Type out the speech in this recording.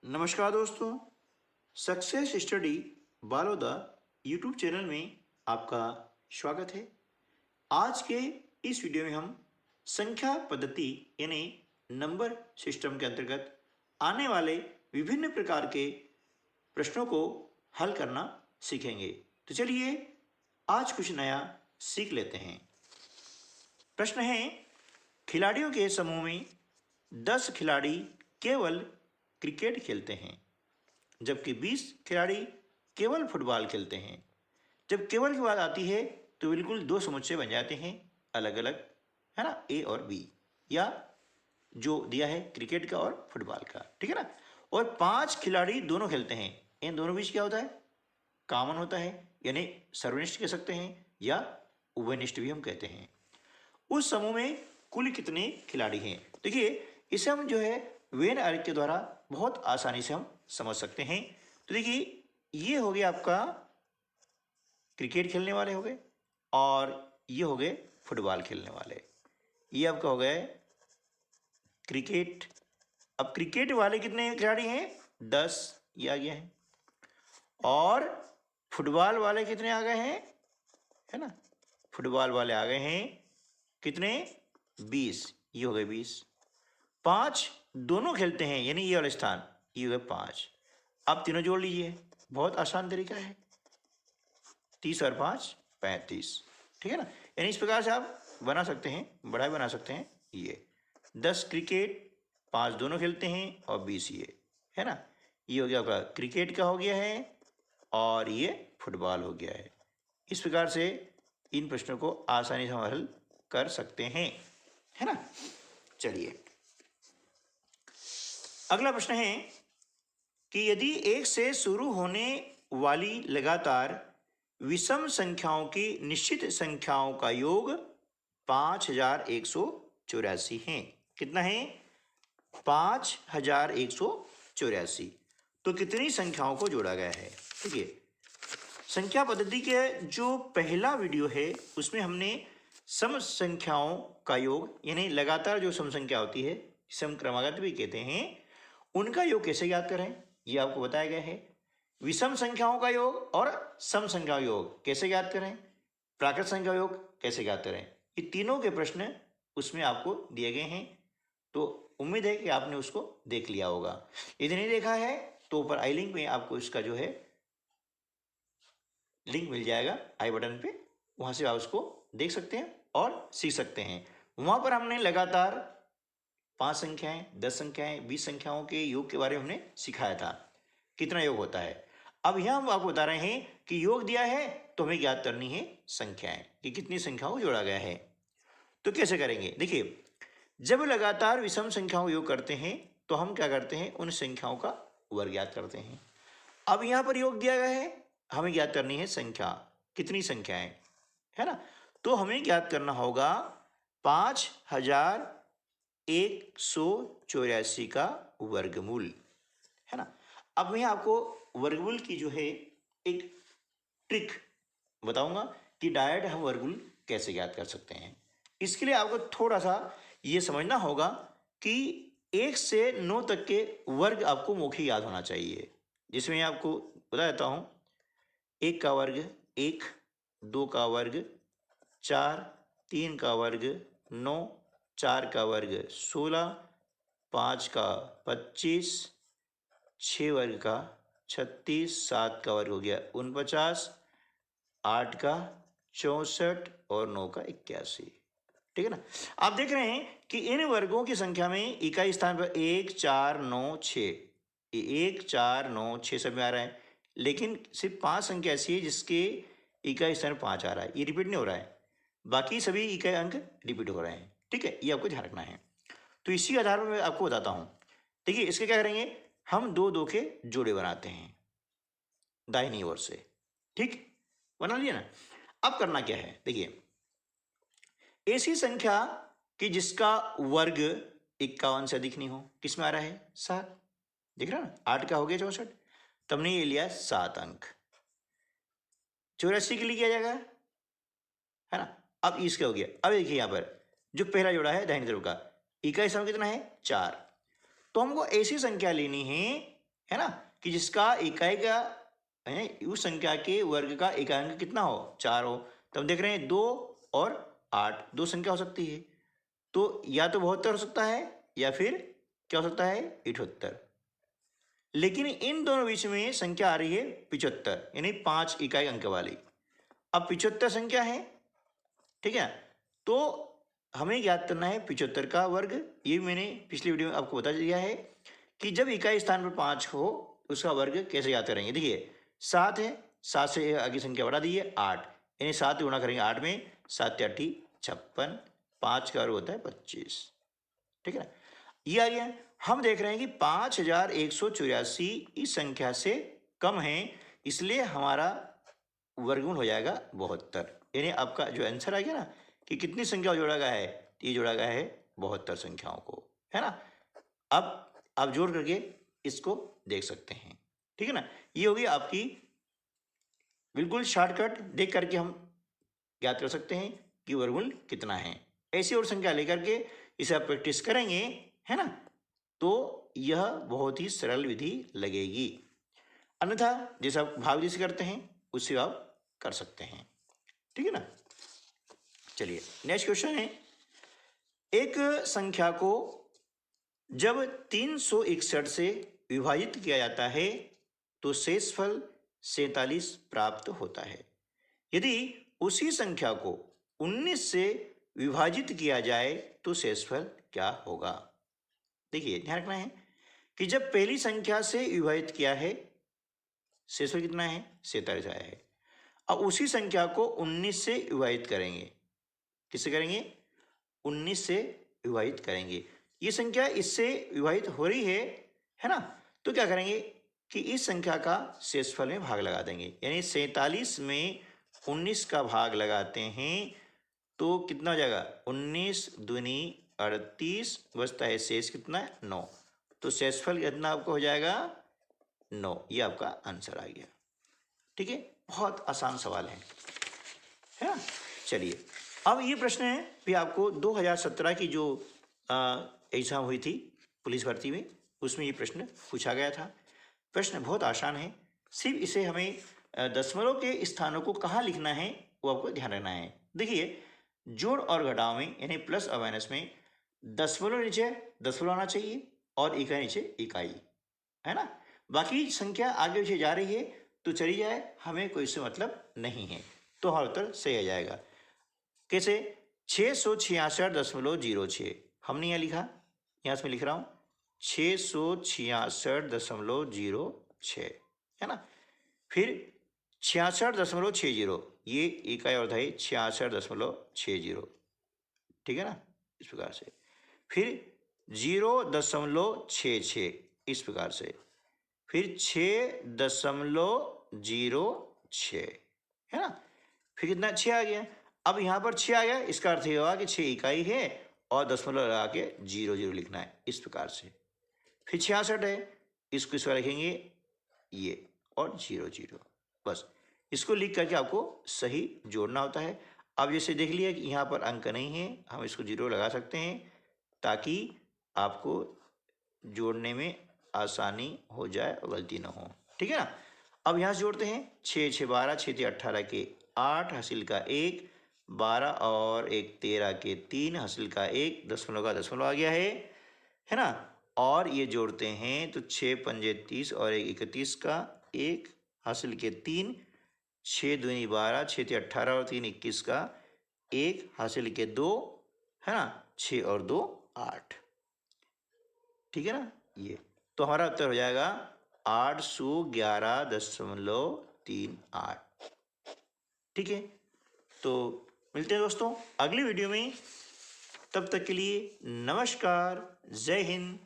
नमस्कार दोस्तों, success study Baloda YouTube channel में आपका स्वागत है। आज के इस वीडियो में हम संख्या पद्धति यानी नंबर सिस्टम के अंतर्गत आने वाले विभिन्न प्रकार के प्रश्नों को हल करना सीखेंगे। तो चलिए आज कुछ नया सीख लेते हैं। प्रश्न है, खिलाड़ियों के समूह में 10 खिलाड़ी केवल क्रिकेट खेलते हैं जबकि 20 खिलाड़ी केवल फुटबॉल खेलते हैं। जब केवल की बात आती है तो बिल्कुल दो समुच्चय बन जाते हैं अलग अलग, है ना, ए और बी, या जो दिया है क्रिकेट का और फुटबॉल का, ठीक है ना। और 5 खिलाड़ी दोनों खेलते हैं, इन दोनों बीच क्या होता है, कॉमन होता है, यानी सर्वनिष्ठ कह सकते हैं या उभयनिष्ठ भी हम कहते हैं। उस समूह में कुल कितने खिलाड़ी हैं। देखिए इसे हम जो है वेन आरेख के द्वारा बहुत आसानी से हम समझ सकते हैं। तो देखिए ये हो गया आपका क्रिकेट खेलने वाले हो गए और ये हो गए फुटबॉल खेलने वाले। ये आपका हो गए क्रिकेट। अब क्रिकेट वाले कितने खिलाड़ी हैं, 10, ये आ गया है। और फुटबॉल वाले कितने आ गए हैं, है ना, फुटबॉल वाले आ गए हैं कितने, 20, ये हो गए 20। 5 दोनों खेलते हैं यानी ये वाला स्थान, ये हो गए 5। अब तीनों जोड़ लीजिए, बहुत आसान तरीका है, 30 और 5 35, ठीक है ना। यानी इस प्रकार से आप बना सकते हैं, बड़ा बना सकते हैं। ये 10 क्रिकेट, 5 दोनों खेलते हैं और 20 ये, है ना। ये हो गया आपका क्रिकेट का हो गया है और ये फुटबॉल हो गया है। इस प्रकार से इन प्रश्नों को आसानी से हम हल कर सकते हैं, है ना। चलिए अगला प्रश्न है कि यदि 1 से शुरू होने वाली लगातार विषम संख्याओं की निश्चित संख्याओं का योग 5184 है। कितना है, 5184। तो कितनी संख्याओं को जोड़ा गया है। देखिए संख्या पद्धति के जो पहला वीडियो है उसमें हमने सम संख्याओं का योग यानी लगातार जो सम संख्या होती है, सम क्रमागत भी कहते हैं, उनका योग कैसे ज्ञात करें ये आपको बताया गया है। विषम संख्याओं का योग और सम संख्या योग कैसे ज्ञात करें, प्राकृत संख्या योग कैसे ज्ञात करें, ये तीनों के प्रश्न उसमें आपको दिए गए हैं। तो उम्मीद है कि आपने उसको देख लिया होगा। यदि नहीं देखा है तो ऊपर आई लिंक में आपको इसका जो है लिंक मिल जाएगा, आई बटन पे, वहां से आप उसको देख सकते हैं और सीख सकते हैं। वहां पर हमने लगातार 5 संख्याएं, 10 संख्याएं, 20 संख्याओं के योग के बारे में हमने सिखाया था, कितना योग होता है। अब यहां हम आपको बता रहे हैं कि योग दिया है तो हमें ज्ञात करनी है संख्याएं कि कितनी संख्याओं को जोड़ा गया है। तो कैसे करेंगे, देखिए जब लगातार विषम संख्याओं योग करते हैं तो हम क्या करते हैं, उन संख्याओं का वर्ग ज्ञात करते हैं। अब यहां पर योग दिया गया है, हमें ज्ञात करनी है संख्या, कितनी संख्याएं, है ना। तो हमें ज्ञात करना होगा 5184 का वर्गमूल, है ना। अब मैं आपको वर्गमूल की जो है एक ट्रिक बताऊंगा कि डायरेक्ट हम वर्गमूल कैसे ज्ञात कर सकते हैं। इसके लिए आपको थोड़ा सा ये समझना होगा कि 1 से 9 तक के वर्ग आपको मौखिक याद होना चाहिए, जिसमें आपको बता देता हूं। 1 का वर्ग 1, 2 का वर्ग 4, 3 का वर्ग 9, 4 का वर्ग 16, 5 का 25, 6 वर्ग का 36, 7 का वर्ग हो गया 49, 8 का 64 और 9 का 81, ठीक है ना। आप देख रहे हैं कि इन वर्गों की संख्या में इकाई स्थान पर 1, 4, 9, 6, 1, 4, 9, 6 सब में आ रहा है, लेकिन सिर्फ 5 संख्या ऐसी है जिसके इकाई स्थान 5 आ रहा है, ये रिपीट नहीं हो रहा है, बाकी सभी इकाई अंक रिपीट हो रहे हैं, ठीक है, ये आपको ध्यान रखना है। तो इसी आधार पर मैं आपको बताता हूं। देखिए इसके क्या करेंगे, हम 2 के जोड़े बनाते हैं दाहिनी ओर से, ठीक, बना लिया ना। अब करना क्या है, देखिए ऐसी संख्या कि जिसका वर्ग 51 से अधिक नहीं हो, किस में आ रहा है, 7, दिख रहा ना, 8 का हो गया 64, तब ने ये लिया 7 अंक। 84 के लिए किया जाएगा, है ना। अब इसका हो गया। अब देखिए यहां पर जो पहला जोड़ा है दाहिनी तरफ का, इकाई स्थान कितना है, 4। तो हमको ऐसी संख्या लेनी है है ना, कि जिसका इकाई का है उस संख्या के वर्ग का इकाई कितना हो, 4 हो। तो हम देख रहे हैं 2 और 8 दो संख्या हो सकती है, तो या तो 72 हो सकता है या फिर क्या हो सकता है 78। लेकिन इन दोनों बीच में संख्या आ रही है 75, यानी 5 इकाई अंक वाली। अब 75 संख्या है, ठीक है, तो हमें ज्ञात करना है 75 का वर्ग। ये मैंने पिछली वीडियो में आपको बता दिया है कि जब इकाई स्थान पर 5 हो उसका वर्ग कैसे ज्ञात करेंगे। देखिए 7 है, 7 से आगे संख्या बढ़ा दी है 8, यानी 7 गुणा करेंगे 8 में, 7 8 56, 5 का वर्ग होता है 25, ठीक है ना। ये आ गया। हम देख रहे हैं कि 5184 इस संख्या से कम है, इसलिए हमारा वर्गमूल हो जाएगा 72। यानी आपका जो आंसर आ गया ना कि कितनी संख्या जोड़ा गया है, ये जोड़ा गया है 72 संख्याओं को, है ना। अब आप जोड़ करके इसको देख सकते हैं, ठीक है ना। ये होगी आपकी बिल्कुल शॉर्टकट, देख करके हम ज्ञात कर सकते हैं कि वर्गमूल कितना है। ऐसी और संख्या लेकर के इसे आप प्रैक्टिस करेंगे, है ना, तो यह बहुत ही सरल विधि लगेगी। अन्यथा जैसे आप भाग विधि से करते हैं उससे आप कर सकते हैं, ठीक है ना। चलिए नेक्स्ट क्वेश्चन है, एक संख्या को जब 361 से विभाजित किया जाता है तो शेषफल 47 प्राप्त होता है। यदि उसी संख्या को 19 से विभाजित किया जाए तो शेषफल क्या होगा। देखिए ध्यान रखना है कि जब पहली संख्या से विभाजित किया है शेषफल कितना है 47 आया है। अब उसी संख्या को 19 से विभाजित करेंगे, किससे करेंगे 19 से विभाजित करेंगे। ये संख्या इससे विभाजित हो रही है ना, तो क्या करेंगे कि इस संख्या का शेषफल में भाग लगा देंगे, यानी 47 में 19 का भाग लगाते हैं तो कितना हो जाएगा 19 दूनी 38, बचता है शेष कितना 9, तो शेषफल कितना आपको हो जाएगा 9। ये आपका आंसर आ गया, ठीक है। बहुत आसान सवाल है ना। चलिए अब ये प्रश्न है भी आपको 2017 की जो एग्जाम हुई थी पुलिस भर्ती में, उसमें ये प्रश्न पूछा गया था। प्रश्न बहुत आसान है, सिर्फ इसे हमें दशमलव के स्थानों को कहाँ लिखना है वो आपको ध्यान रखना है। देखिए जोड़ और घटाव में यानी प्लस और माइनस में दशमलव नीचे दशमलव आना चाहिए और इकाई नीचे इकाई, है ना। बाकी संख्या आगे पीछे जा रही है तो चली जाए, हमें कोई इससे मतलब नहीं है, तो हमारा उत्तर सही आ जाएगा। कैसे 666.06 हमने यहाँ लिखा, यहाँ से मैं लिख रहा हूँ 666.06, है ना। फिर 66.60 ये इकाई और दहाई 66.60, ठीक है ना, इस प्रकार से। फिर 0.66 इस प्रकार से, फिर 6.06, है ना। फिर कितना 6 आ गया। अब यहाँ पर 6 आ गया, इसका अर्थ ये होगा कि 6 इकाई है और दशमलव लगा के 00 लिखना है, इस प्रकार से। फिर 66 है, इसको इस बार लिखेंगे ये और 00, बस इसको लिख करके आपको सही जोड़ना होता है। अब जैसे देख लिया कि यहाँ पर अंक नहीं है, हम इसको 0 लगा सकते हैं ताकि आपको जोड़ने में आसानी हो जाए और गलती ना हो, ठीक है ना। अब यहाँ से जोड़ते हैं 6 6 12, 6 3 18 के 8, हासिल का 1, 12 और 1 13 के 3, हासिल का 1, दशमलव का दशमलव आ गया है ना। और ये जोड़ते हैं तो 6 पंजे 30 और 1 31 का 1, हासिल के 3, 6 दूनी 12, 6 3 18 और 3 21 का 1, हासिल के 2, है ना, 6 और 2 8, ठीक है ना। ये तो हमारा उत्तर हो जाएगा 811.38, ठीक है। तो मिलते हैं दोस्तों अगली वीडियो में, तब तक के लिए नमस्कार, जय हिंद,